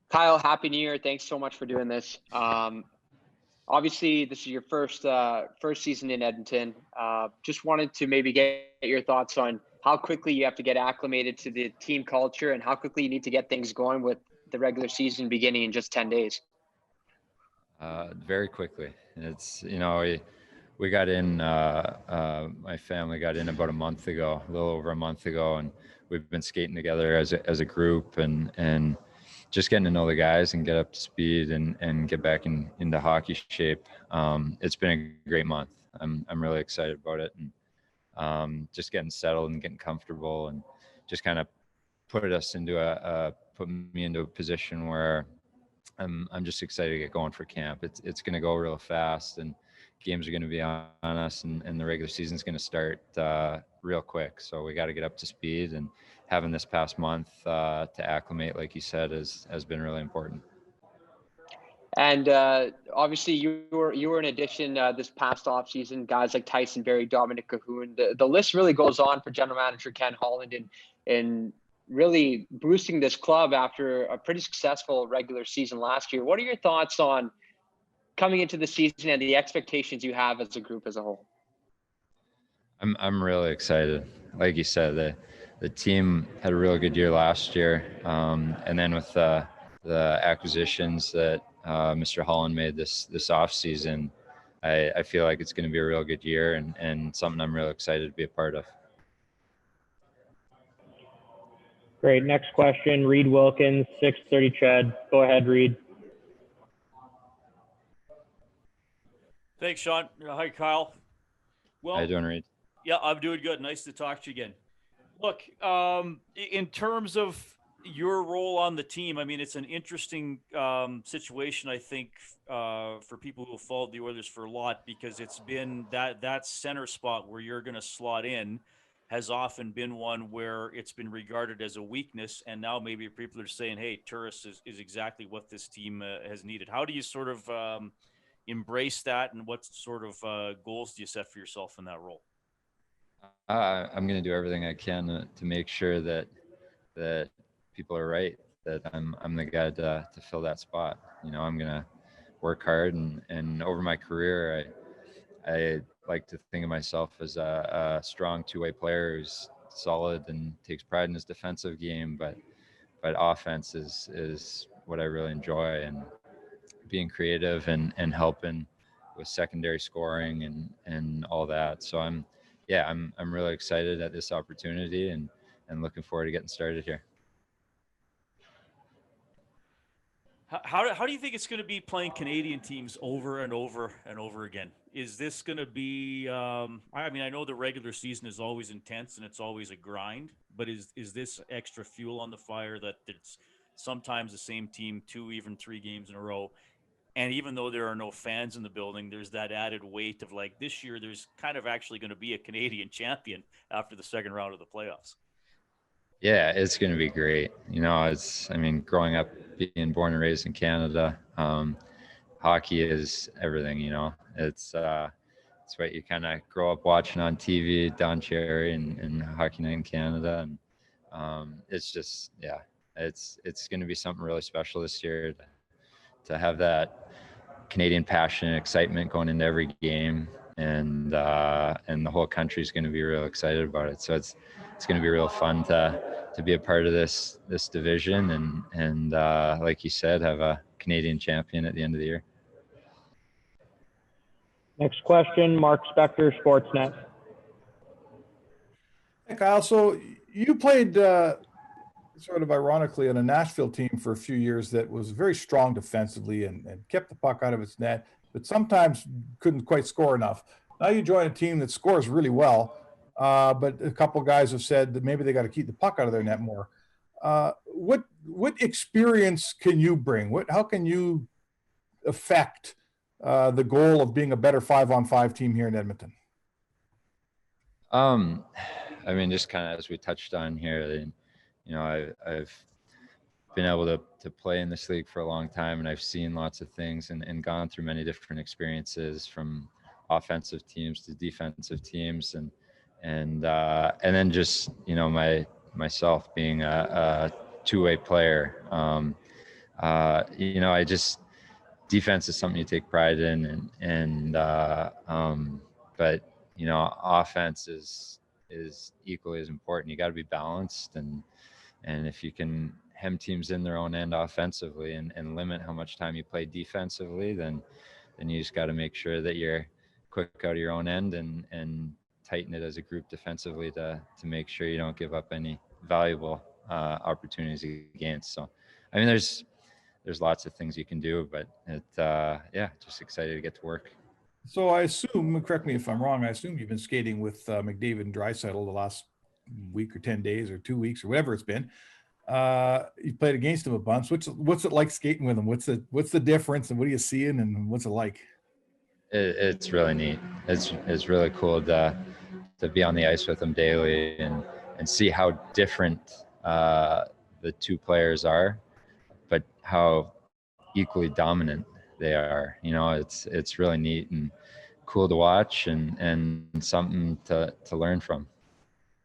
Kyle, Happy New Year. Thanks so much for doing this. Obviously, this is your first season in Edmonton. Just wanted to maybe get your thoughts on how quickly you have to get acclimated to the team culture and how quickly you need to get things going with the regular season beginning in just 10 days. Very quickly. It's, we got in, my family got in about a little over a month ago, and we've been skating together as a group and just getting to know the guys and get up to speed and get back into hockey shape. It's been a great month. I'm really excited about it, and just getting settled and getting comfortable, and just kind of put me into a position where I'm just excited to get going for camp. It's going to go real fast, and games are going to be on us, and the regular season's going to start real quick. So we got to get up to speed, and having this past month to acclimate, like you said, has been really important. And obviously, you were an addition this past offseason. Guys like Tyson Barrie, Dominic Cahoon. The list really goes on for General Manager Ken Holland in really boosting this club after a pretty successful regular season last year. What are your thoughts on coming into the season and the expectations you have as a group as a whole? I'm really excited. Like you said, the team had a really good year last year, and then with the acquisitions that Mr. Holland made this off season, I feel like it's going to be a real good year and something I'm really excited to be a part of. Great. Next question, Reed Wilkins, 630 Chad. Go ahead, Reed. Thanks, Sean. Hi, Kyle. Well, how you doing, Reed? Yeah, I'm doing good. Nice to talk to you again. Look, in terms of your role on the team, I mean, it's an interesting situation, I think, for people who have followed the Oilers for a lot, because it's been that center spot where you're going to slot in has often been one where it's been regarded as a weakness, and now maybe people are saying, hey, Turris is exactly what this team has needed. How do you sort of embrace that, and what sort of goals do you set for yourself in that role? I'm going to do everything I can to make sure that people are right, that I'm the guy to fill that spot. I'm going to work hard, and over my career, I like to think of myself as a strong two-way player who's solid and takes pride in his defensive game, but offense is what I really enjoy, and being creative and helping with secondary scoring and all that. So I'm really excited at this opportunity and looking forward to getting started here. How do you think it's going to be playing Canadian teams over and over and over again? Is this going to be? I mean, I know the regular season is always intense and it's always a grind, but is this extra fuel on the fire that it's sometimes the same team 2, even 3 games in a row? And even though there are no fans in the building, there's that added weight of, like, this year there's kind of actually going to be a Canadian champion after the second round of the playoffs. Yeah, it's going to be great. Growing up, being born and raised in Canada, hockey is everything, It's what you kind of grow up watching on TV, Don Cherry and Hockey Night in Canada. And it's just, it's going to be something really special this year to have that Canadian passion and excitement going into every game, and the whole country is going to be real excited about it. So it's going to be real fun to be a part of this division and like you said, have a Canadian champion at the end of the year. Next question, Mark Spector, Sportsnet. Hey, Kyle. So you played sort of ironically on a Nashville team for a few years that was very strong defensively and kept the puck out of its net, but sometimes couldn't quite score enough. Now you join a team that scores really well, but a couple guys have said that maybe they got to keep the puck out of their net more. What experience can you bring? How can you affect the goal of being a better 5-on-5 team here in Edmonton? Just kind of as we touched on here, I've been able to play in this league for a long time, and I've seen lots of things and gone through many different experiences, from offensive teams to defensive teams, and then myself being a two-way player. I just, defense is something you take pride in, but offense is equally as important. You got to be balanced, and if you can hem teams in their own end offensively and limit how much time you play defensively, then you just got to make sure that you're quick out of your own end and tighten it as a group defensively to make sure you don't give up any valuable opportunities against. So, I mean, there's lots of things you can do, but just excited to get to work. So I assume, correct me if I'm wrong, I assume you've been skating with McDavid and Draisaitl the last week or 10 days or 2 weeks or whatever it's been. You played against them a bunch. What's it like skating with them? What's the difference, and what are you seeing, and what's it like? It's really neat. It's really cool to be on the ice with them daily and see how different the two players are, but how equally dominant they are. It's really neat and cool to watch and something to learn from.